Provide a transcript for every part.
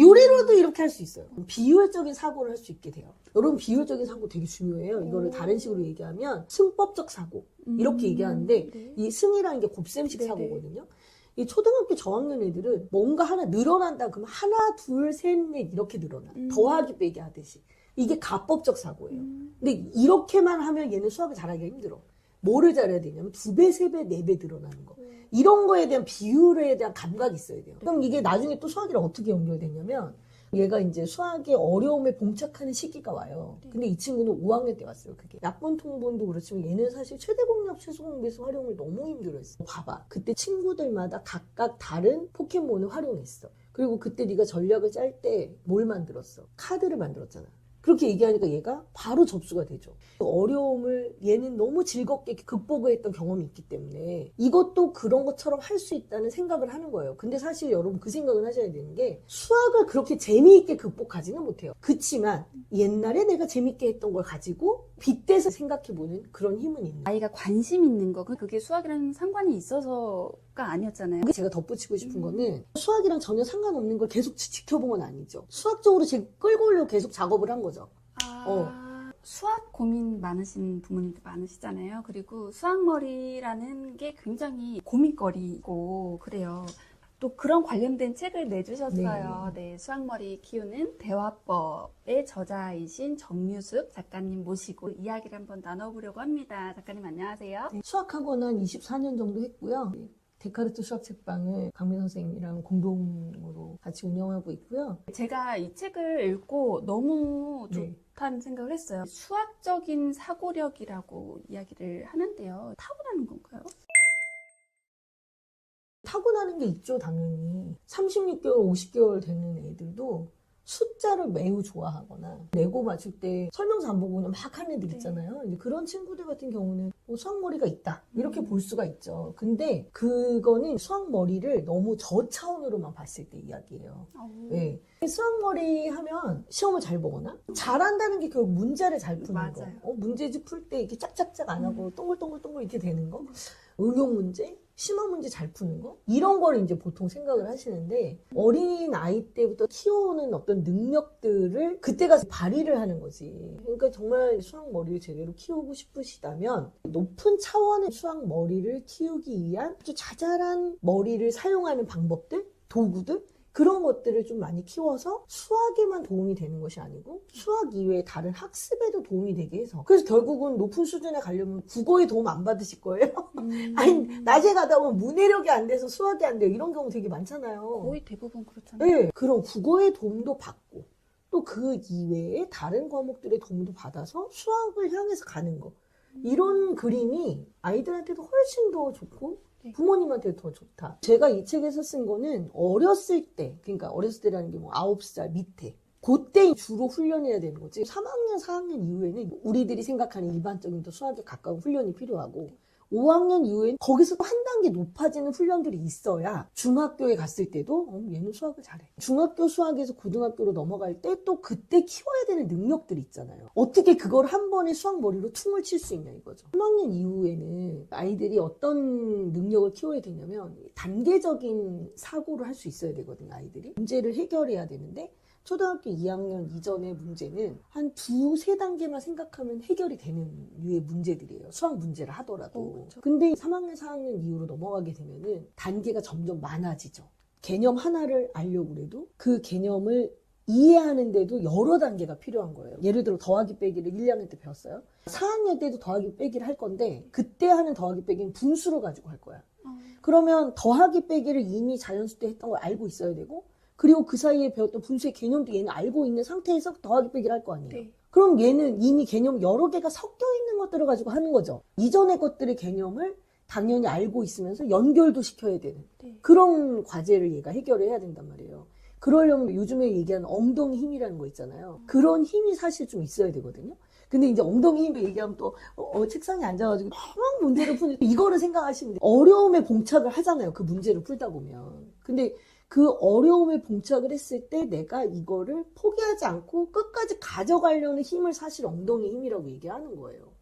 요리로도 이렇게 할 수 있어요. 비효율적인 사고를 할 수 있게 돼요. 여러분, 비효율적인 사고 되게 중요해요. 이거를 다른 식으로 얘기하면 승법적 사고 이렇게 얘기하는데, 네. 이 승이라는 게 곱셈식 네네. 사고거든요. 이 초등학교 저학년 애들은 뭔가 하나 늘어난다 그러면 하나, 둘, 셋, 넷 이렇게 늘어나. 더하기 빼기 하듯이. 이게 가법적 사고예요. 근데 이렇게만 하면 얘는 수학을 잘하기가 힘들어. 뭐를 잘해야 되냐면 2배, 3배, 4배 늘어나는 거. 이런 거에 대한 비율에 대한 감각이 있어야 돼요. 그럼 이게 나중에 또 수학이랑 어떻게 연결되냐면, 얘가 이제 수학의 어려움에 봉착하는 시기가 와요. 근데 이 친구는 5학년 때 왔어요. 그게 약분 통분도 그렇지만 얘는 사실 최대 공략, 최소 공배수 활용을 너무 힘들어했어. 봐봐, 그때 친구들마다 각각 다른 포켓몬을 활용했어. 그리고 그때 네가 전략을 짤 때 뭘 만들었어? 카드를 만들었잖아. 그렇게 얘기하니까 얘가 바로 접수가 되죠. 어려움을 얘는 너무 즐겁게 극복을 했던 경험이 있기 때문에 이것도 그런 것처럼 할 수 있다는 생각을 하는 거예요. 근데 사실 여러분 그 생각은 하셔야 되는 게, 수학을 그렇게 재미있게 극복하지는 못해요. 그치만 옛날에 내가 재밌게 했던 걸 가지고 빗대서 생각해보는 그런 힘은 있는 거예요. 아이가 관심 있는 거, 그게 수학이랑 상관이 있어서가 아니었잖아요. 그게 제가 덧붙이고 싶은 거는, 수학이랑 전혀 상관없는 걸 계속 지켜본 건 아니죠. 수학적으로 제가 끌고 오려고 계속 작업을 한 거죠. 수학 고민 많으신 부모님들 많으시잖아요. 그리고 수학머리라는 게 굉장히 고민거리고 그래요. 또 그런 관련된 책을 내주셨어요. 네, 수학머리 키우는 대화법의 저자이신 정유숙 작가님 모시고 이야기를 한번 나눠보려고 합니다. 작가님 안녕하세요. 수학학원 한 24년 정도 했고요. 데카르트 수학 책방을 강민 선생님이랑 공동으로 같이 운영하고 있고요. 제가 이 책을 읽고 너무 좋다는 생각을 했어요. 수학적인 사고력이라고 이야기를 하는데요. 타고나는 건가요? 타고나는 게 있죠, 당연히. 36개월, 50개월 되는 애들도 숫자를 매우 좋아하거나 레고 맞출 때 설명서 안 보고 그냥 막 하는 애들 있잖아요. 이제 그런 친구들 같은 경우는 수학머리가 있다 이렇게 볼 수가 있죠. 근데 그거는 수학머리를 너무 저 차원으로만 봤을 때 이야기예요. 네. 수학머리 하면 시험을 잘 보거나 잘한다는 게 결국 문제를 잘 푸는 맞아요. 거. 문제집 풀 때 이렇게 짝짝짝 안 하고 동글동글동글 이렇게 되는 거. 응용 문제, 심화 문제 잘 푸는 거, 이런 걸 이제 보통 생각을 하시는데, 어린 아이 때부터 키워오는 어떤 능력들을 그때 가서 발휘를 하는 거지. 그러니까 정말 수학 머리를 제대로 키우고 싶으시다면 높은 차원의 수학 머리를 키우기 위한 아주 자잘한 머리를 사용하는 방법들, 도구들, 그런 것들을 좀 많이 키워서 수학에만 도움이 되는 것이 아니고 수학 이외에 다른 학습에도 도움이 되게 해서, 그래서 결국은 높은 수준에 가려면 국어에 도움 안 받으실 거예요. 아니, 낮에 가다 보면 문해력이 안 돼서 수학이 안 돼요. 이런 경우 되게 많잖아요. 거의 대부분 그렇잖아요. 네, 그런 국어의 도움도 받고 또 그 이외에 다른 과목들의 도움도 받아서 수학을 향해서 가는 거, 이런 그림이 아이들한테도 훨씬 더 좋고 부모님한테도 더 좋다. 제가 이 책에서 쓴 거는 어렸을 때, 그러니까 어렸을 때라는 게 뭐 9살 밑에, 그때 주로 훈련해야 되는 거지. 3학년, 4학년 이후에는 우리들이 생각하는 일반적인 또 수학에 가까운 훈련이 필요하고, 5학년 이후엔 거기서 또 한 단계 높아지는 훈련들이 있어야 중학교에 갔을 때도 얘는 수학을 잘해. 중학교 수학에서 고등학교로 넘어갈 때 또 그때 키워야 되는 능력들이 있잖아요. 어떻게 그걸 한 번에 수학 머리로 퉁을 칠 수 있냐 이거죠. 3학년 이후에는 아이들이 어떤 능력을 키워야 되냐면 단계적인 사고를 할 수 있어야 되거든요. 아이들이 문제를 해결해야 되는데, 초등학교 2학년 이전의 문제는 한 2-3단계만 생각하면 해결이 되는 류의 문제들이에요. 수학 문제를 하더라도. 그렇죠. 근데 3학년, 4학년 이후로 넘어가게 되면은 단계가 점점 많아지죠. 개념 하나를 알려고 해도 그 개념을 이해하는데도 여러 단계가 필요한 거예요. 예를 들어 더하기 빼기를 1, 2학년 때 배웠어요. 4학년 때도 더하기 빼기를 할 건데 그때 하는 더하기 빼기는 분수를 가지고 할 거야. 그러면 더하기 빼기를 이미 자연수 때 했던 걸 알고 있어야 되고, 그리고 그 사이에 배웠던 분수의 개념도 얘는 알고 있는 상태에서 더하기 빼기를 할 거 아니에요. 네. 그럼 얘는 이미 개념 여러 개가 섞여 있는 것들을 가지고 하는 거죠. 이전의 것들의 개념을 당연히 알고 있으면서 연결도 시켜야 되는 그런 과제를 얘가 해결해야 된단 말이에요. 그러려면 요즘에 얘기하는 엉덩이 힘이라는 거 있잖아요. 그런 힘이 사실 좀 있어야 되거든요. 근데 이제 엉덩이 힘도 얘기하면 또 책상에 앉아가지고 막 문제를 푸는, 이거를 생각하시면 어려움에 봉착을 하잖아요. 그 문제를 풀다 보면. 근데 그 어려움에 봉착을 했을 때 내가 이거를 포기하지 않고 끝까지 가져가려는 힘을 사실 엉덩이 힘이라고 얘기하는 거예요.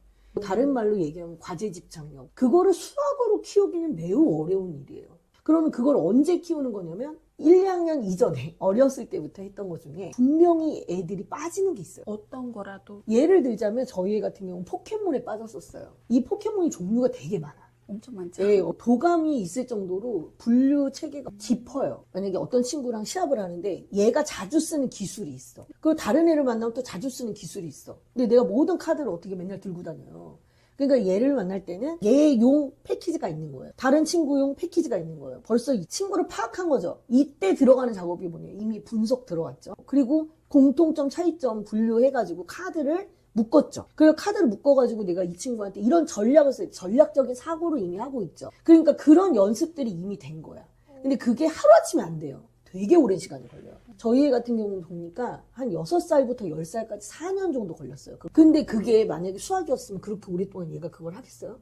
다른 말로 얘기하면 과제 집착력. 그거를 수학으로 키우기는 매우 어려운 일이에요. 그러면 그걸 언제 키우는 거냐면 1, 2학년 이전에 어렸을 때부터 했던 것 중에 분명히 애들이 빠지는 게 있어요. 어떤 거라도 예를 들자면 저희 애 같은 경우는 포켓몬에 빠졌었어요. 이 포켓몬이 종류가 되게 많아. 엄청 많죠. 네, 도감이 있을 정도로 분류 체계가 깊어요. 만약에 어떤 친구랑 시합을 하는데 얘가 자주 쓰는 기술이 있어. 그리고 다른 애를 만나면 또 자주 쓰는 기술이 있어. 근데 내가 모든 카드를 어떻게 맨날 들고 다녀요. 그러니까 얘를 만날 때는 얘용 패키지가 있는 거예요. 다른 친구용 패키지가 있는 거예요. 벌써 이 친구를 파악한 거죠. 이때 들어가는 작업이 뭐냐면 이미 분석 들어갔죠. 그리고 공통점, 차이점 분류해가지고 카드를 묶었죠. 그리고 카드를 묶어가지고 내가 이 친구한테 이런 전략을 써요. 전략적인 사고를 이미 하고 있죠. 그러니까 그런 연습들이 이미 된 거야. 근데 그게 하루아침에 안 돼요. 되게 오랜 시간이 걸려요. 저희 애 같은 경우는 보니까 한 6살부터 10살까지 4년 정도 걸렸어요. 근데 그게 만약에 수학이었으면 그렇게 오랫동안 얘가 그걸 하겠어요?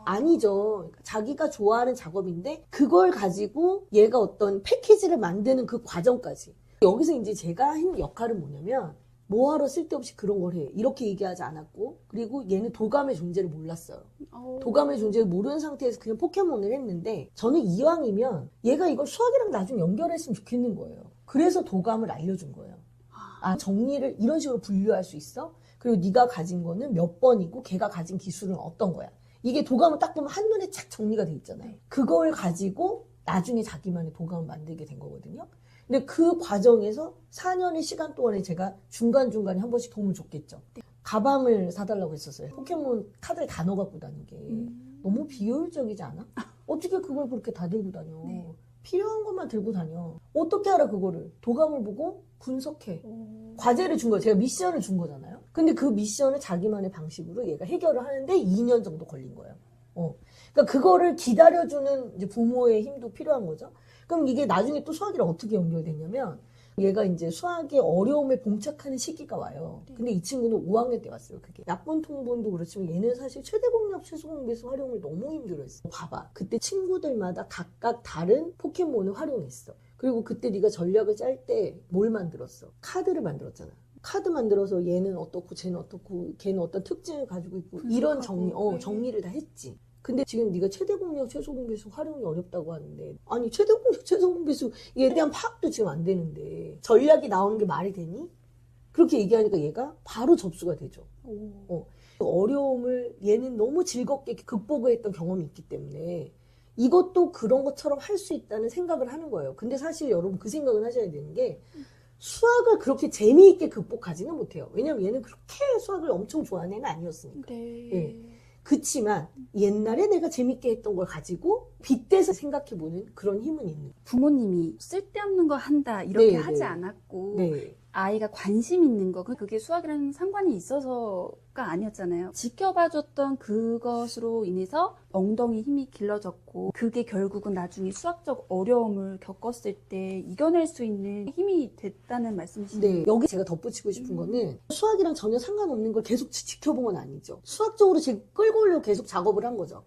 아니죠. 그러니까 자기가 좋아하는 작업인데 그걸 가지고 얘가 어떤 패키지를 만드는 그 과정까지. 여기서 이제 제가 한 역할은 뭐냐면 뭐하러 쓸데없이 그런 걸 해. 이렇게 얘기하지 않았고 그리고 얘는 도감의 존재를 몰랐어요. 도감의 존재를 모르는 상태에서 그냥 포켓몬을 했는데 저는 이왕이면 얘가 이걸 수학이랑 나중에 연결했으면 좋겠는 거예요. 그래서 도감을 알려준 거예요. 아, 정리를 이런 식으로 분류할 수 있어? 그리고 네가 가진 거는 몇 번이고 걔가 가진 기술은 어떤 거야. 이게 도감을 딱 보면 한눈에 착 정리가 돼 있잖아요. 그걸 가지고 나중에 자기만의 도감을 만들게 된 거거든요. 근데 그 과정에서 4년의 시간 동안에 제가 중간중간에 한 번씩 도움을 줬겠죠. 가방을 사달라고 했었어요. 포켓몬 카드를 다 넣어 갖고 다니게. 너무 비효율적이지 않아? 어떻게 그걸 그렇게 다 들고 다녀? 네. 필요한 것만 들고 다녀. 어떻게 알아 그거를? 도감을 보고 분석해. 과제를 준 거예요. 제가 미션을 준 거잖아요. 근데 그 미션을 자기만의 방식으로 얘가 해결을 하는데 2년 정도 걸린 거예요. 그러니까 그거를 기다려주는 이제 부모의 힘도 필요한 거죠. 그럼 이게 나중에 또 수학이랑 어떻게 연결되냐면 얘가 이제 수학의 어려움에 봉착하는 시기가 와요. 근데 이 친구는 5학년 때 왔어요. 그게 약분 통분도 그렇지만 얘는 사실 최대 공략, 최소 공배수 활용을 너무 힘들어했어. 봐봐. 그때 친구들마다 각각 다른 포켓몬을 활용했어. 그리고 그때 네가 전략을 짤 때 뭘 만들었어? 카드를 만들었잖아. 카드 만들어서 얘는 어떻고 쟤는 어떻고 걔는 어떤 특징을 가지고 있고 이런 정리를 다 했지. 근데 지금 네가 최대 공략, 최소 공배수 활용이 어렵다고 하는데 아니 최대 공략, 최소 공배수 얘에 대한 파악도 지금 안 되는데 전략이 나오는 게 말이 되니? 그렇게 얘기하니까 얘가 바로 접수가 되죠. 어려움을 얘는 너무 즐겁게 극복을 했던 경험이 있기 때문에 이것도 그런 것처럼 할 수 있다는 생각을 하는 거예요. 근데 사실 여러분 그 생각은 하셔야 되는 게 수학을 그렇게 재미있게 극복하지는 못해요. 왜냐면 얘는 그렇게 수학을 엄청 좋아하는 애는 아니었으니까. 네. 예. 그치만 옛날에 내가 재밌게 했던 걸 가지고 빗대서 생각해보는 그런 힘은 있는 거예요. 부모님이 쓸데없는 거 한다 이렇게 네, 하지 네. 않았고 네. 아이가 관심 있는 거 그게 수학이랑 상관이 있어서가 아니었잖아요. 지켜봐줬던 그것으로 인해서 엉덩이 힘이 길러졌고 그게 결국은 나중에 수학적 어려움을 겪었을 때 이겨낼 수 있는 힘이 됐다는 말씀이시네요. 네. 여기 제가 덧붙이고 싶은 거는 수학이랑 전혀 상관없는 걸 계속 지켜본 건 아니죠. 수학적으로 지금 끌고 오려고 계속 작업을 한 거죠.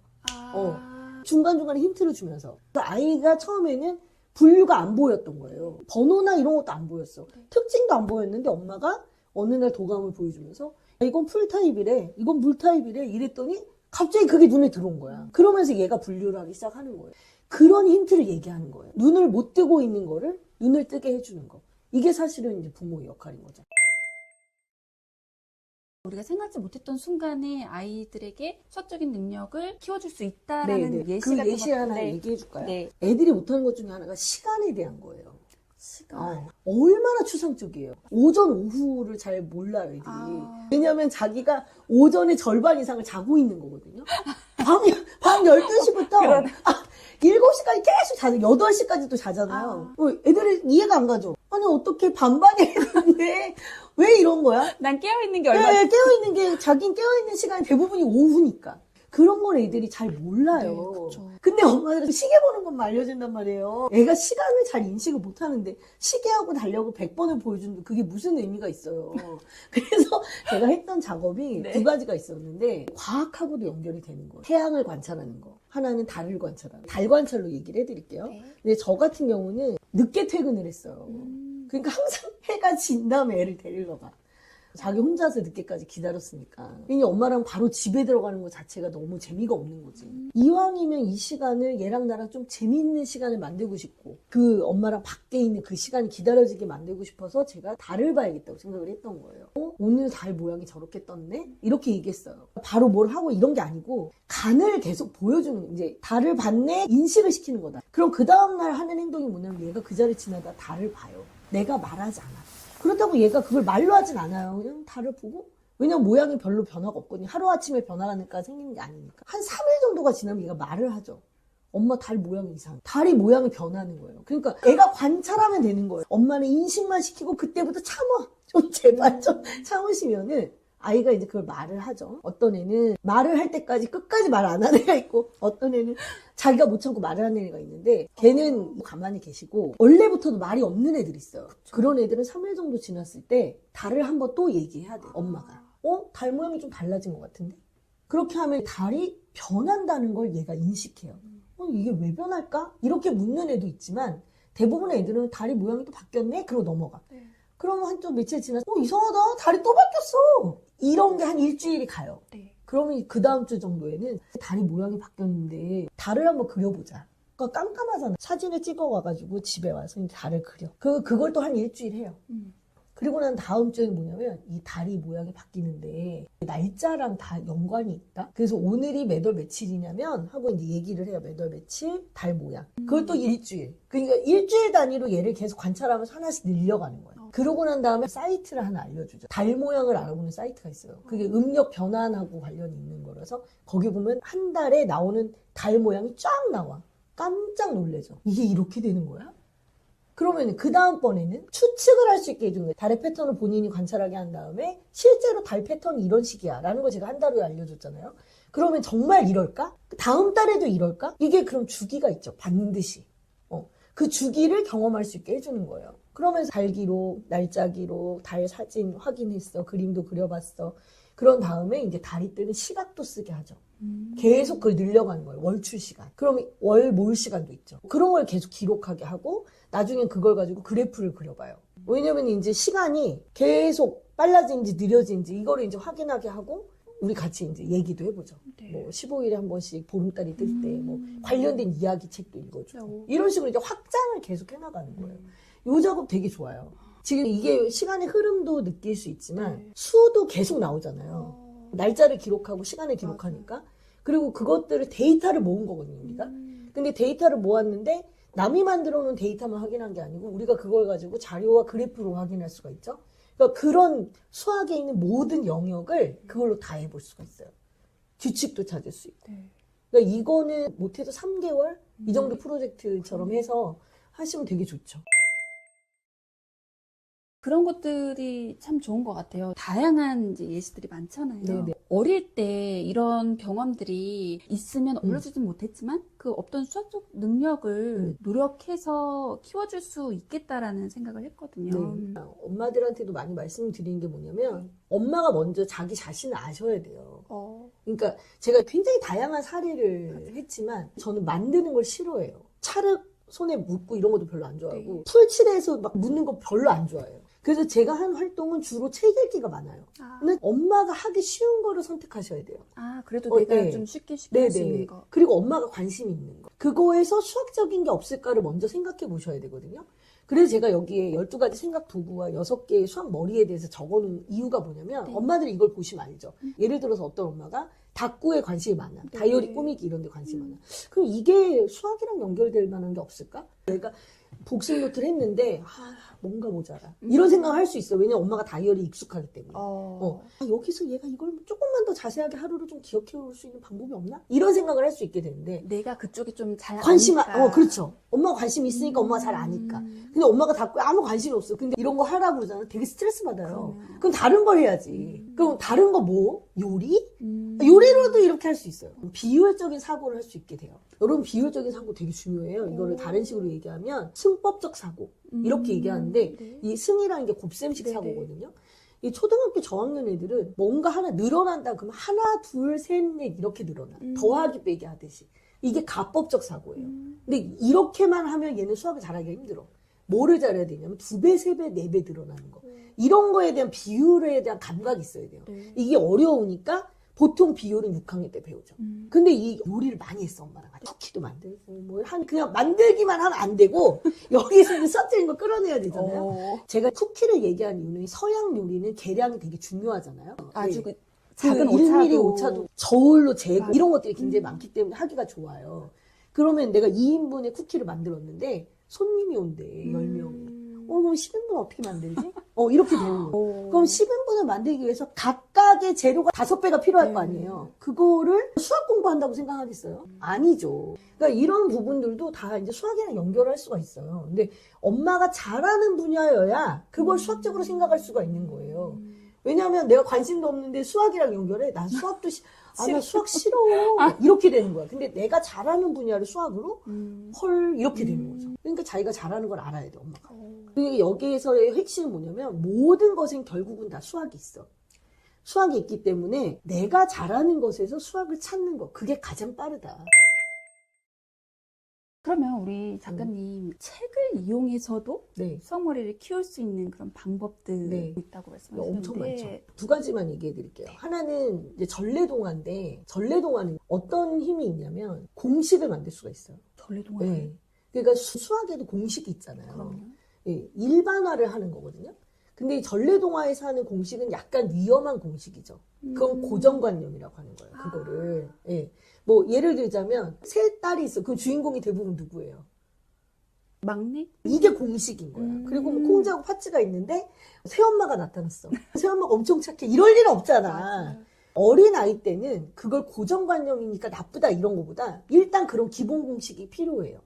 중간중간에 힌트를 주면서. 그 아이가 처음에는 분류가 안 보였던 거예요. 번호나 이런 것도 안 보였어. 특징도 안 보였는데 엄마가 어느 날 도감을 보여주면서 이건 풀타입이래, 이건 물타입이래 이랬더니 갑자기 그게 눈에 들어온 거야. 그러면서 얘가 분류를 하기 시작하는 거예요. 그런 힌트를 얘기하는 거예요. 눈을 못 뜨고 있는 거를 눈을 뜨게 해주는 거. 이게 사실은 이제 부모의 역할인 거죠. 우리가 생각지 못했던 순간에 아이들에게 수학적인 능력을 키워줄 수 있다라는 예시 그 같은 예시 하나 것들. 얘기해 줄까요? 네. 애들이 못하는 것 중에 하나가 시간에 대한 거예요. 시간. 얼마나 추상적이에요. 오전, 오후를 잘 몰라요, 애들이. 아. 왜냐면 자기가 오전의 절반 이상을 자고 있는 거거든요. 밤 12시부터 7시까지 계속 자잖아요. 8시까지도 자잖아요. 애들이 이해가 안 가죠. 아니, 어떻게 반반이 했는데 왜 이런 거야? 난 깨어있는 게 얼마나 깨어있는 게, 자긴 깨어있는 시간이 대부분이 오후니까. 그런 걸 애들이 잘 몰라요. 네, 그쵸. 근데 엄마들은 시계 보는 것만 알려준단 말이에요. 애가 시간을 잘 인식을 못하는데 시계하고 달력을 100번을 보여주는데 그게 무슨 의미가 있어요. 그래서 제가 했던 작업이 네. 두 가지가 있었는데 과학하고도 연결이 되는 거예요. 태양을 관찰하는 거. 하나는 달을 관찰하는 거. 달 관찰로 얘기를 해드릴게요. 네. 근데 저 같은 경우는 늦게 퇴근을 했어요. 그러니까 항상 해가 진 다음에 애를 데리러 가. 자기 혼자서 늦게까지 기다렸으니까. 괜히 엄마랑 바로 집에 들어가는 것 자체가 너무 재미가 없는 거지. 이왕이면 이 시간을 얘랑 나랑 좀 재미있는 시간을 만들고 싶고 그 엄마랑 밖에 있는 그 시간이 기다려지게 만들고 싶어서 제가 달을 봐야겠다고 생각을 했던 거예요. 오늘 달 모양이 저렇게 떴네? 이렇게 얘기했어요. 바로 뭘 하고 이런 게 아니고 간을 계속 보여주는, 이제 달을 봤네? 인식을 시키는 거다. 그럼 그 다음날 하는 행동이 뭐냐면 얘가 그 자리를 지나다 달을 봐요. 내가 말하지 않아. 그렇다고 얘가 그걸 말로 하진 않아요. 그냥 달을 보고. 왜냐면 모양이 별로 변화가 없거든요. 하루아침에 변화가 생기는 게 아니니까. 한 3일 정도가 지나면 얘가 말을 하죠. 엄마 달 모양이 이상해. 달이 모양이 변하는 거예요. 그러니까 애가 관찰하면 되는 거예요. 엄마는 인식만 시키고 그때부터 참아. 좀 제발 좀 참으시면은 아이가 이제 그걸 말을 하죠. 어떤 애는 말을 할 때까지 끝까지 말 안 하는 애가 있고 어떤 애는 자기가 못 참고 말을 하는 애가 있는데 걔는 가만히 계시고 원래부터도 말이 없는 애들이 있어요. 그런 애들은 3일 정도 지났을 때 달을 한번 또 얘기해야 돼요. 엄마가. 달 모양이 좀 달라진 것 같은데? 그렇게 하면 달이 변한다는 걸 얘가 인식해요. 이게 왜 변할까? 이렇게 묻는 애도 있지만 대부분의 애들은 달이 모양이 또 바뀌었네? 그러고 넘어가. 네. 그러면 한 좀 며칠 지나서 이상하다. 달이 또 바뀌었어. 이런 게 한 일주일이 가요. 네. 그러면 그 다음 주 정도에는 달이 모양이 바뀌었는데 달을 한번 그려보자. 그러니까 깜깜하잖아. 사진을 찍어와가지고 집에 와서 이제 달을 그려. 그걸 또 한 일주일 해요. 그리고 난 다음 주에는 뭐냐면 이 달이 모양이 바뀌는데 날짜랑 다 연관이 있다. 그래서 오늘이 몇 월 며칠이냐면 하고 이제 얘기를 해요. 몇 월 며칠 달 모양. 그걸 또 일주일. 그러니까 일주일 단위로 얘를 계속 관찰하면서 하나씩 늘려가는 거예요. 그러고 난 다음에 사이트를 하나 알려주죠. 달 모양을 알아보는 사이트가 있어요. 그게 음력 변환하고 관련이 있는 거라서 거기 보면 한 달에 나오는 달 모양이 쫙 나와. 깜짝 놀래죠. 이게 이렇게 되는 거야? 그러면 그 다음번에는 추측을 할 수 있게 해주는 거예요. 달의 패턴을 본인이 관찰하게 한 다음에 실제로 달 패턴이 이런 식이야 라는 걸 제가 한 달 후에 알려줬잖아요. 그러면 정말 이럴까? 다음 달에도 이럴까? 이게 그럼 주기가 있죠. 반드시. 그 주기를 경험할 수 있게 해주는 거예요. 그러면서 달 기록, 날짜 기록, 달 사진 확인했어. 그림도 그려봤어. 그런 다음에 이제 달이 뜨는 시각도 쓰게 하죠. 계속 그걸 늘려가는 거예요. 월출 시간. 그러면 월 몰 시간도 있죠. 그런 걸 계속 기록하게 하고 나중엔 그걸 가지고 그래프를 그려봐요. 왜냐면 이제 시간이 계속 빨라지는지 느려지는지 이거를 이제 확인하게 하고 우리 같이 이제 얘기도 해보죠. 네. 뭐 15일에 한 번씩 보름달이 뜰 때 뭐 관련된 이야기 책도 읽어주고 네. 이런 식으로 이제 확장을 계속 해나가는 거예요. 요 작업 되게 좋아요. 지금 이게 시간의 흐름도 느낄 수 있지만 네. 수도 계속 나오잖아요. 날짜를 기록하고 시간을 기록하니까. 그리고 그것들을 데이터를 모은 거거든요, 우리가. 근데 데이터를 모았는데 남이 만들어 놓은 데이터만 확인한 게 아니고 우리가 그걸 가지고 자료와 그래프로 확인할 수가 있죠. 그러니까 그런 수학에 있는 모든 영역을 그걸로 다 해볼 수가 있어요. 규칙도 찾을 수 있고. 네. 그러니까 이거는 못해도 3개월? 이 정도 프로젝트처럼 해서 하시면 되게 좋죠. 그런 것들이 참 좋은 것 같아요. 다양한 이제 예시들이 많잖아요. 네네. 어릴 때 이런 경험들이 있으면 어려지진 못했지만 그 어떤 수학적 능력을 노력해서 키워줄 수 있겠다라는 생각을 했거든요. 네. 엄마들한테도 많이 말씀드리는 게 뭐냐면 엄마가 먼저 자기 자신을 아셔야 돼요. 그러니까 제가 굉장히 다양한 사례를 했지만 저는 만드는 걸 싫어해요. 찰흙 손에 묻고 이런 것도 별로 안 좋아하고 네. 풀칠해서 막 묻는 거 별로 안 좋아해요. 그래서 제가 한 활동은 주로 책 읽기가 많아요. 근데 엄마가 하기 쉬운 거를 선택하셔야 돼요. 그래도 내가 네. 좀 쉽게 할 수 네네. 있는 거. 그리고 엄마가 관심 있는 거. 그거에서 수학적인 게 없을까를 먼저 생각해 보셔야 되거든요. 그래서 제가 여기에 12가지 생각 도구와 6개의 수학 머리에 대해서 적어놓은 이유가 뭐냐면 네. 엄마들이 이걸 보시면 알죠. 예를 들어서 어떤 엄마가 다꾸에 관심이 많아. 네. 다이어리 꾸미기 이런 데 관심이 많아. 그럼 이게 수학이랑 연결될 만한 게 없을까? 내가 복습 노트를 했는데 뭔가 모자라. 이런 생각을 할 수 있어. 왜냐면 엄마가 다이어리 익숙하기 때문에. 여기서 얘가 이걸 조금만 더 자세하게 하루를 좀 기억해 올 수 있는 방법이 없나? 이런 생각을 할 수 있게 되는데 내가 그쪽에 좀 잘 관심, 아니까. 그렇죠. 엄마가 관심이 있으니까 엄마가 잘 아니까. 근데 엄마가 다꾸에 아무 관심이 없어. 근데 이런 거 하라고 그러잖아. 되게 스트레스 받아요. 그러네요. 그럼 다른 걸 해야지. 그럼 다른 거 뭐? 요리? 요리로도 이렇게 할 수 있어요. 비효율적인 사고를 할 수 있게 돼요. 여러분 비효율적인 사고 되게 중요해요. 이거를 다른 식으로 얘기하면 승법적 사고 이렇게 얘기하는데 네. 이 승이라는 게 곱셈식 네네. 사고거든요. 이 초등학교 저학년 애들은 뭔가 하나 늘어난다 그러면 하나 둘 셋 넷 이렇게 늘어나. 더하기 빼기 하듯이. 이게 가법적 사고예요. 근데 이렇게만 하면 얘는 수학을 잘하기가 힘들어. 뭐를 잘해야 되냐면 2배, 3배, 4배 늘어나는 거. 이런 거에 대한 비율에 대한 감각이 있어야 돼요. 네. 이게 어려우니까 보통 비율은 6학년 때 배우죠. 근데 이 요리를 많이 했어, 엄마랑 같이. 쿠키도 만들고, 그냥 만들기만 하면 안 되고, 여기서 이제 수학적인 거 끌어내야 되잖아요. 제가 쿠키를 얘기한 이유는 서양 요리는 계량이 되게 중요하잖아요. 아주 네. 작은 1mm 오차도. 오차도 저울로 재고 맞아. 이런 것들이 굉장히 많기 때문에 하기가 좋아요. 그러면 내가 2인분의 쿠키를 만들었는데 손님이 온대, 10명이. 그럼 10인분 어떻게 만들지? 이렇게 되는 거예요. 그럼 10인분을 만들기 위해서 각각의 재료가 5배가 필요할 거 아니에요. 그거를 수학 공부한다고 생각하겠어요? 아니죠. 그러니까 이런 부분들도 다 이제 수학이랑 연결할 수가 있어요. 근데 엄마가 잘하는 분야여야 그걸 수학적으로 생각할 수가 있는 거예요. 왜냐하면 내가 관심도 없는데 수학이랑 연결해. 난 수학도 나 수학 싫어. 이렇게 되는 거야. 근데 내가 잘하는 분야를 수학으로 헐 이렇게 되는 거죠. 그러니까 자기가 잘하는 걸 알아야 돼, 엄마가. 그러니까 여기에서의 핵심은 뭐냐면 모든 것엔 결국은 다 수학이 있어. 수학이 있기 때문에 내가 잘하는 것에서 수학을 찾는 거. 그게 가장 빠르다. 그러면 우리 작가님 책을 이용해서도 네. 수학머리를 키울 수 있는 그런 방법들이 네. 있다고 말씀하셨는데 엄청 많죠. 두 가지만 얘기해 드릴게요. 하나는 이제 전래동화인데 전래동화는 어떤 힘이 있냐면 공식을 만들 수가 있어요. 전래동화. 네. 그러니까 수학에도 공식이 있잖아요. 그럼요. 예, 일반화를 하는 거거든요. 근데 이 전래동화에서 하는 공식은 약간 위험한 공식이죠. 그건 고정관념이라고 하는 거예요. 그거를. 예. 뭐 예를 들자면 세 딸이 있어. 그 주인공이 대부분 누구예요? 막내? 이게 공식인 거야. 그리고 뭐 콩자고 파츠가 있는데 새엄마가 나타났어. 새엄마가 엄청 착해. 이럴 일은 없잖아. 맞아요. 어린 아이 때는 그걸 고정관념이니까 나쁘다 이런 거보다 일단 그런 기본 공식이 필요해요.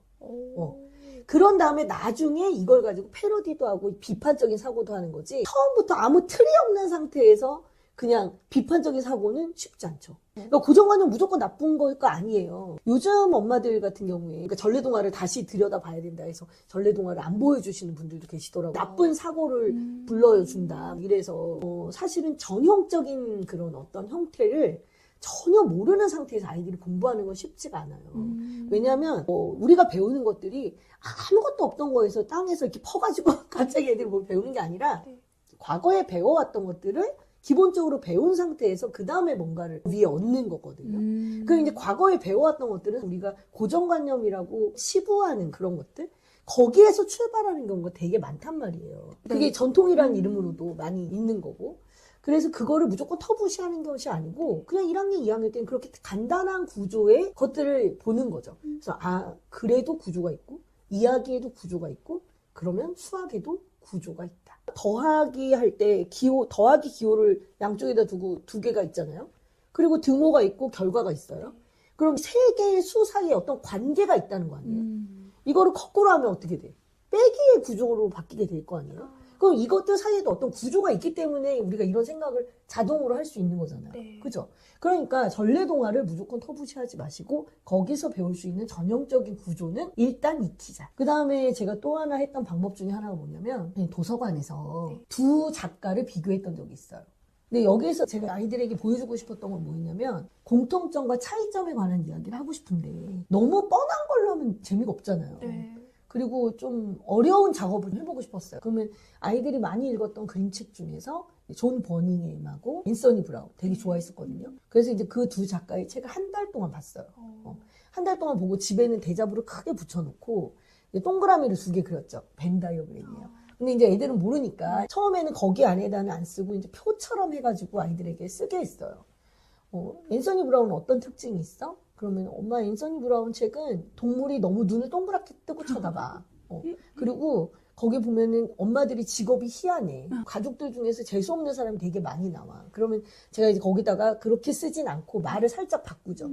그런 다음에 나중에 이걸 가지고 패러디도 하고 비판적인 사고도 하는 거지. 처음부터 아무 틀이 없는 상태에서 그냥 비판적인 사고는 쉽지 않죠. 그러니까 고정관념 무조건 나쁜 거 아니에요. 요즘 엄마들 같은 경우에 그러니까 전래동화를 다시 들여다봐야 된다 해서 전래동화를 안 보여주시는 분들도 계시더라고요. 나쁜 사고를 불러준다. 이래서 사실은 전형적인 그런 어떤 형태를 전혀 모르는 상태에서 아이들이 공부하는 건 쉽지가 않아요. 왜냐하면 우리가 배우는 것들이 아무것도 없던 거에서 땅에서 이렇게 퍼가지고 갑자기 애들이 뭘 배우는 게 아니라 과거에 배워왔던 것들을 기본적으로 배운 상태에서 그 다음에 뭔가를 위에 얻는 거거든요. 그 이제 과거에 배워왔던 것들은 우리가 고정관념이라고 치부하는 그런 것들 거기에서 출발하는 경우가 되게 많단 말이에요. 그게 전통이라는 이름으로도 많이 있는 거고. 그래서 그거를 무조건 터부시하는 것이 아니고 그냥 1학년, 2학년 때는 그렇게 간단한 구조의 것들을 보는 거죠. 그래서 그래도 구조가 있고 이야기에도 구조가 있고 그러면 수학에도 구조가 있다. 더하기 할 때 더하기 기호를 양쪽에다 두고 두 개가 있잖아요. 그리고 등호가 있고 결과가 있어요. 그럼 세 개의 수 사이에 어떤 관계가 있다는 거 아니에요? 이거를 거꾸로 하면 어떻게 돼? 빼기의 구조로 바뀌게 될 거 아니에요? 그럼 이것들 사이에도 어떤 구조가 있기 때문에 우리가 이런 생각을 자동으로 할 수 있는 거잖아요. 네. 그죠? 그러니까 전래동화를 무조건 터부시하지 마시고 거기서 배울 수 있는 전형적인 구조는 일단 익히자. 그 다음에 제가 또 하나 했던 방법 중에 하나가 뭐냐면 도서관에서 두 작가를 비교했던 적이 있어요. 근데 여기에서 제가 아이들에게 보여주고 싶었던 건 뭐였냐면 공통점과 차이점에 관한 이야기를 하고 싶은데 너무 뻔한 걸로 하면 재미가 없잖아요. 네. 그리고 좀 어려운 작업을 해보고 싶었어요. 그러면 아이들이 많이 읽었던 그림책 중에서 존 버닝의 M하고 앤서니 브라운 되게 좋아했었거든요. 그래서 이제 그 두 작가의 책을 한 달 동안 봤어요. 한 달 동안 보고 집에는 대자보를 크게 붙여놓고 동그라미를 2개 그렸죠. 벤 다이어그램이에요. 근데 이제 애들은 모르니까 처음에는 거기 안에다는 안 쓰고 이제 표처럼 해가지고 아이들에게 쓰게 했어요. 앤서니 브라운은 어떤 특징이 있어? 그러면 엄마 앤서니 브라운 책은 동물이 너무 눈을 동그랗게 뜨고 쳐다봐. 그리고 거기 보면은 엄마들이 직업이 희한해. 가족들 중에서 재수없는 사람이 되게 많이 나와. 그러면 제가 이제 거기다가 그렇게 쓰진 않고 말을 살짝 바꾸죠.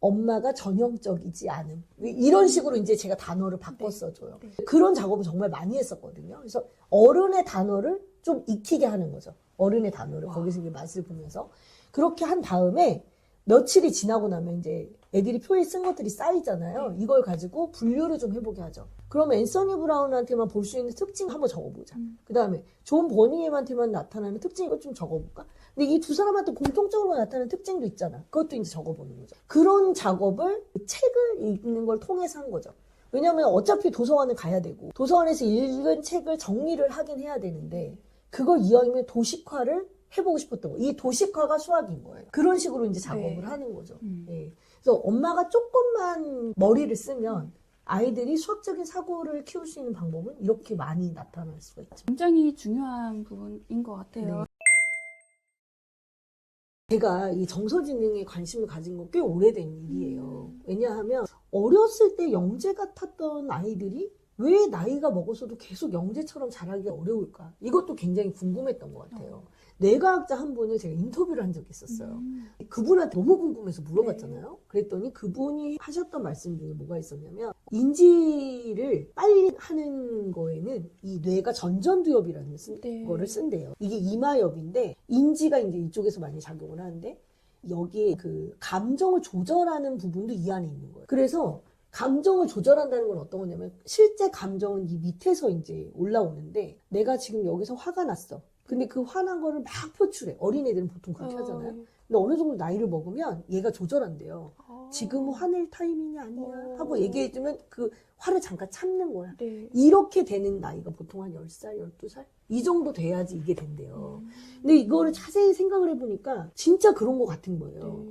엄마가 전형적이지 않음. 이런 식으로 이제 제가 단어를 바꿔 써줘요. 그런 작업을 정말 많이 했었거든요. 그래서 어른의 단어를 좀 익히게 하는 거죠. 어른의 단어를 거기서 이제 맛을 보면서. 그렇게 한 다음에 며칠이 지나고 나면 이제 애들이 표에 쓴 것들이 쌓이잖아요. 이걸 가지고 분류를 좀 해보게 하죠. 그러면 앤서니 브라운한테만 볼 수 있는 특징 한번 적어보자. 그 다음에 존 버닝엄한테만 나타나는 특징 이걸 좀 적어볼까? 근데 이 두 사람한테 공통적으로 나타나는 특징도 있잖아. 그것도 이제 적어보는 거죠. 그런 작업을 책을 읽는 걸 통해서 한 거죠. 왜냐하면 어차피 도서관을 가야 되고 도서관에서 읽은 책을 정리를 하긴 해야 되는데 그걸 이왕이면 도식화를 해보고 싶었던 거예요. 이 도식화가 수학인 거예요. 그런 식으로 이제 작업을 네. 하는 거죠. 예. 그래서 엄마가 조금만 머리를 쓰면 아이들이 수학적인 사고를 키울 수 있는 방법은 이렇게 많이 나타날 수가 있죠. 굉장히 중요한 부분인 것 같아요. 네. 제가 이 정서지능에 관심을 가진 건 꽤 오래된 일이에요. 왜냐하면 어렸을 때 영재 같았던 아이들이 왜 나이가 먹어서도 계속 영재처럼 자라기가 어려울까? 이것도 굉장히 궁금했던 것 같아요. 뇌과학자 한 분을 제가 인터뷰를 한 적이 있었어요. 그분한테 너무 궁금해서 물어봤잖아요. 그랬더니 그분이 하셨던 말씀 중에 뭐가 있었냐면 인지를 빨리 하는 거에는 이 뇌가 전전두엽이라는 네. 거를 쓴대요. 이게 이마엽인데 인지가 이제 이쪽에서 많이 작용을 하는데 여기에 그 감정을 조절하는 부분도 이 안에 있는 거예요. 그래서 감정을 조절한다는 건 어떤 거냐면 실제 감정은 이 밑에서 이제 올라오는데 내가 지금 여기서 화가 났어. 근데 그 화난 거를 막 표출해. 어린애들은 보통 그렇게 하잖아요. 근데 어느 정도 나이를 먹으면 얘가 조절한대요. 지금 화낼 타이밍이 아니야 하고 얘기해주면 그 화를 잠깐 참는 거야. 네. 이렇게 되는 나이가 보통 한 10살, 12살? 이 정도 돼야지 이게 된대요. 근데 이거를 자세히 생각을 해보니까 진짜 그런 것 같은 거예요.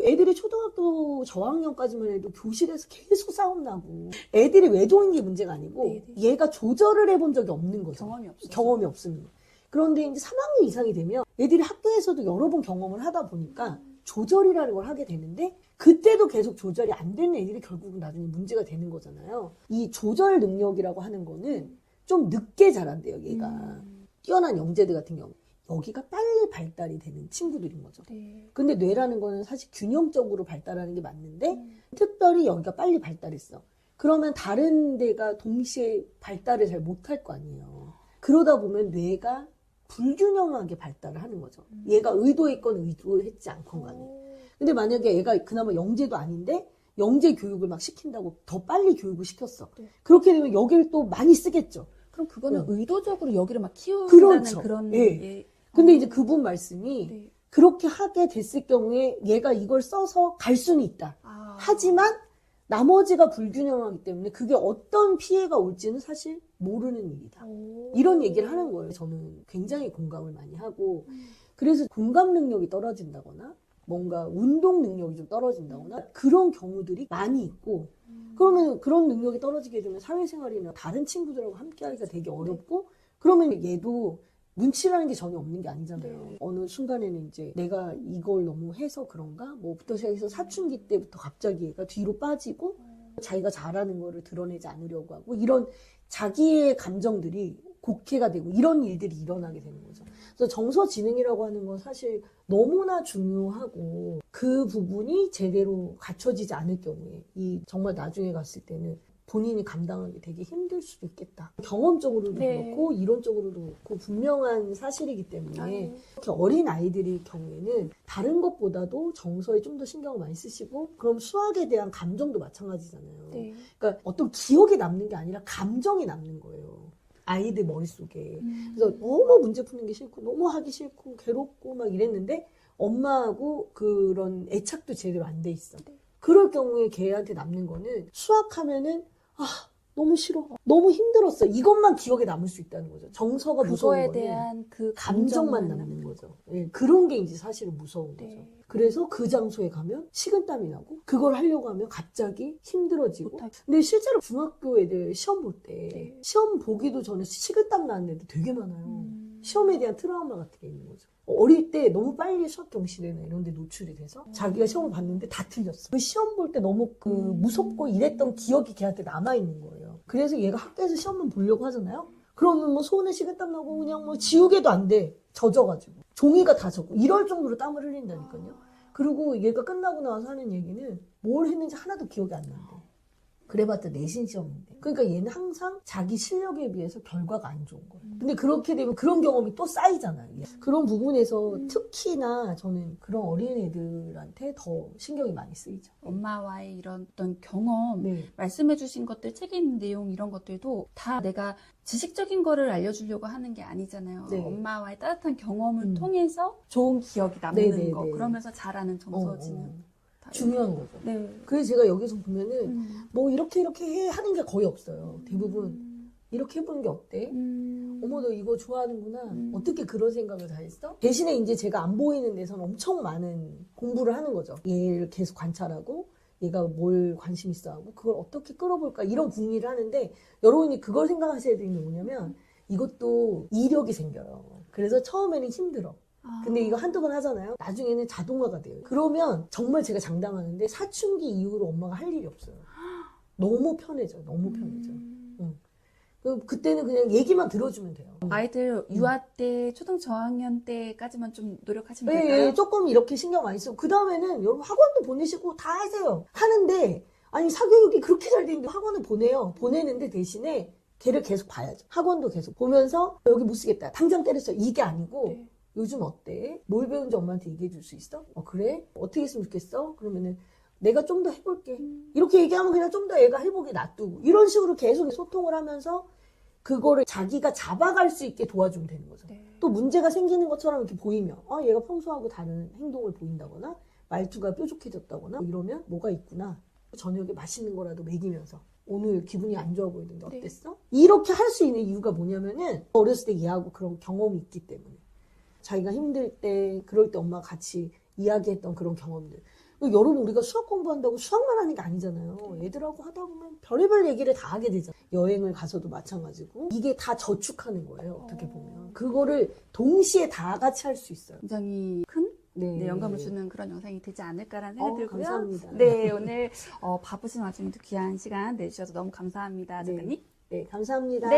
애들이 초등학교 저학년까지만 해도 교실에서 계속 싸움 나고 애들이 외도인 게 문제가 아니고 네네. 얘가 조절을 해본 적이 없는 거죠. 경험이 없어서. 경험이 없습니다. 그런데 이제 3학년 이상이 되면 애들이 학교에서도 여러 번 경험을 하다 보니까 조절이라는 걸 하게 되는데 그때도 계속 조절이 안 되는 애들이 결국은 나중에 문제가 되는 거잖아요. 이 조절 능력이라고 하는 거는 좀 늦게 자란대요, 얘가. 뛰어난 영재들 같은 경우. 여기가 빨리 발달이 되는 친구들인 거죠. 네. 근데 뇌라는 거는 사실 균형적으로 발달하는 게 맞는데 특별히 여기가 빨리 발달했어. 그러면 다른 데가 동시에 발달을 잘 못할 거 아니에요. 그러다 보면 뇌가 불균형하게 발달을 하는 거죠. 얘가 의도했건 의도했지 않건 간에. 근데 만약에 얘가 그나마 영재도 아닌데 영재 교육을 막 시킨다고 더 빨리 교육을 시켰어. 네. 그렇게 되면 여기를 또 많이 쓰겠죠. 그럼 그거는 의도적으로 여기를 막 키운다는 그렇죠. 그런 예. 근데 이제 그분 말씀이 네. 그렇게 하게 됐을 경우에 얘가 이걸 써서 갈 수는 있다. 하지만 나머지가 불균형하기 때문에 그게 어떤 피해가 올지는 사실 모르는 일이다. 이런 얘기를 하는 거예요. 저는 굉장히 공감을 많이 하고 그래서 공감 능력이 떨어진다거나 뭔가 운동 능력이 좀 떨어진다거나 그런 경우들이 많이 있고 그러면 그런 능력이 떨어지게 되면 사회생활이나 다른 친구들하고 함께하기가 되게 어렵고 그러면 얘도 눈치라는 게 전혀 없는 게 아니잖아요. 네. 어느 순간에는 이제 내가 이걸 너무 해서 그런가? 뭐부터 시작해서 사춘기 때부터 갑자기 얘가 뒤로 빠지고 자기가 잘하는 거를 드러내지 않으려고 하고 이런 자기의 감정들이 곡해가 되고 이런 일들이 일어나게 되는 거죠. 그래서 정서지능이라고 하는 건 사실 너무나 중요하고 그 부분이 제대로 갖춰지지 않을 경우에 이 정말 나중에 갔을 때는 본인이 감당하기 되게 힘들 수도 있겠다. 경험적으로도 네. 그렇고 이론적으로도 그렇고 분명한 사실이기 때문에 이렇게 어린 아이들의 경우에는 다른 것보다도 정서에 좀 더 신경을 많이 쓰시고 그럼 수학에 대한 감정도 마찬가지잖아요. 네. 그러니까 어떤 기억이 남는 게 아니라 감정이 남는 거예요. 아이들 머릿속에. 그래서 너무 문제 푸는 게 싫고 너무 하기 싫고 괴롭고 막 이랬는데 엄마하고 그런 애착도 제대로 안 돼 있어. 그럴 경우에 걔한테 남는 거는 수학하면은 너무 싫어. 너무 힘들었어. 이것만 기억에 남을 수 있다는 거죠. 정서가 무서운 그거에 거는 대한 그 감정만 남는 거죠. 예, 그런 게 이제 사실은 무서운 네. 거죠. 그래서 그 장소에 가면 식은땀이 나고 그걸 하려고 하면 갑자기 힘들어지고 못하게. 근데 실제로 중학교 애들 시험 볼 때 네. 시험 보기도 전에 식은땀 나는 애들 되게 많아요. 시험에 대한 트라우마 같은 게 있는 거죠. 어릴 때 너무 빨리 수학 경시대나 이런 데 노출이 돼서 자기가 시험을 봤는데 다 틀렸어. 그 시험 볼 때 너무 무섭고 이랬던 기억이 걔한테 남아있는 거예요. 그래서 얘가 학교에서 시험만 보려고 하잖아요. 그러면 뭐 손에 식은땀 나고 그냥 뭐 지우개도 안 돼. 젖어가지고. 종이가 다 젖고 이럴 정도로 땀을 흘린다니까요. 그리고 얘가 끝나고 나서 하는 얘기는 뭘 했는지 하나도 기억이 안 난대. 그래봤자 내신 시험인데. 그러니까 얘는 항상 자기 실력에 비해서 결과가 안 좋은 거예요. 근데 그렇게 되면 그런 경험이 또 쌓이잖아요. 그런 부분에서 특히나 저는 그런 어린애들한테 더 신경이 많이 쓰이죠. 엄마와의 이런 어떤 경험, 네. 말씀해주신 것들, 책에 있는 내용 이런 것들도 다 내가 지식적인 거를 알려주려고 하는 게 아니잖아요. 네. 엄마와의 따뜻한 경험을 통해서 좋은 기억이 남는 네네네. 거, 그러면서 자라는 정서지는 중요한 거죠. 네. 그래서 제가 여기서 보면은 뭐 이렇게 하는 게 거의 없어요. 대부분 이렇게 해보는 게 어때? 어머, 너 이거 좋아하는구나. 음. 어떻게 그런 생각을 다 했어? 대신에 이제 제가 안 보이는 데서는 엄청 많은 공부를 하는 거죠. 얘를 계속 관찰하고, 얘가 뭘 관심 있어 하고, 그걸 어떻게 끌어볼까, 이런 궁리를 하는데, 여러분이 그걸 생각하셔야 되는 게 뭐냐면, 이것도 이력이 생겨요. 그래서 처음에는 힘들어. 근데 이거 한두 번 하잖아요. 나중에는 자동화가 돼요. 그러면 정말 제가 장담하는데 사춘기 이후로 엄마가 할 일이 없어요. 너무 편해져. 너무 편해져. 그때는 그냥 얘기만 들어주면 돼요. 아이들 유아 때, 초등 저학년 때까지만 좀 노력하시면 네, 될까요? 조금 이렇게 신경 많이 쓰고 그 다음에는 여러분 학원도 보내시고 다 하세요. 하는데 아니 사교육이 그렇게 잘 되는데 학원을 보내요. 보내는데 대신에 걔를 계속 봐야죠. 학원도 계속 보면서 여기 못 쓰겠다. 당장 때렸어. 이게 아니고 네. 요즘 어때? 뭘 배운지 엄마한테 얘기해 줄 수 있어? 그래? 어떻게 했으면 좋겠어? 그러면은 내가 좀 더 해볼게. 이렇게 얘기하면 그냥 좀 더 애가 해보게 놔두고 이런 식으로 계속 소통을 하면서 그거를 자기가 잡아갈 수 있게 도와주면 되는 거죠. 네. 또 문제가 생기는 것처럼 이렇게 보이면 얘가 평소하고 다른 행동을 보인다거나 말투가 뾰족해졌다거나 이러면 뭐가 있구나. 저녁에 맛있는 거라도 먹이면서 오늘 기분이 안 좋아 보이는데 네. 어땠어? 이렇게 할 수 있는 이유가 뭐냐면은 어렸을 때 얘하고 그런 경험이 있기 때문에 자기가 힘들 때 그럴 때 엄마가 같이 이야기했던 그런 경험들. 여러분 우리가 수학 공부한다고 수학만 하는 게 아니잖아요. 애들하고 하다 보면 별의별 얘기를 다 하게 되잖아요. 여행을 가서도 마찬가지고 이게 다 저축하는 거예요. 어떻게 보면 그거를 동시에 다 같이 할 수 있어요. 굉장히 큰 네, 영감을 주는 그런 영상이 되지 않을까라는 생각이 들고요. 감사합니다. 네, 오늘 바쁘신 와중에도 귀한 시간 내주셔서 너무 감사합니다, 작가님. 네, 감사합니다. 네.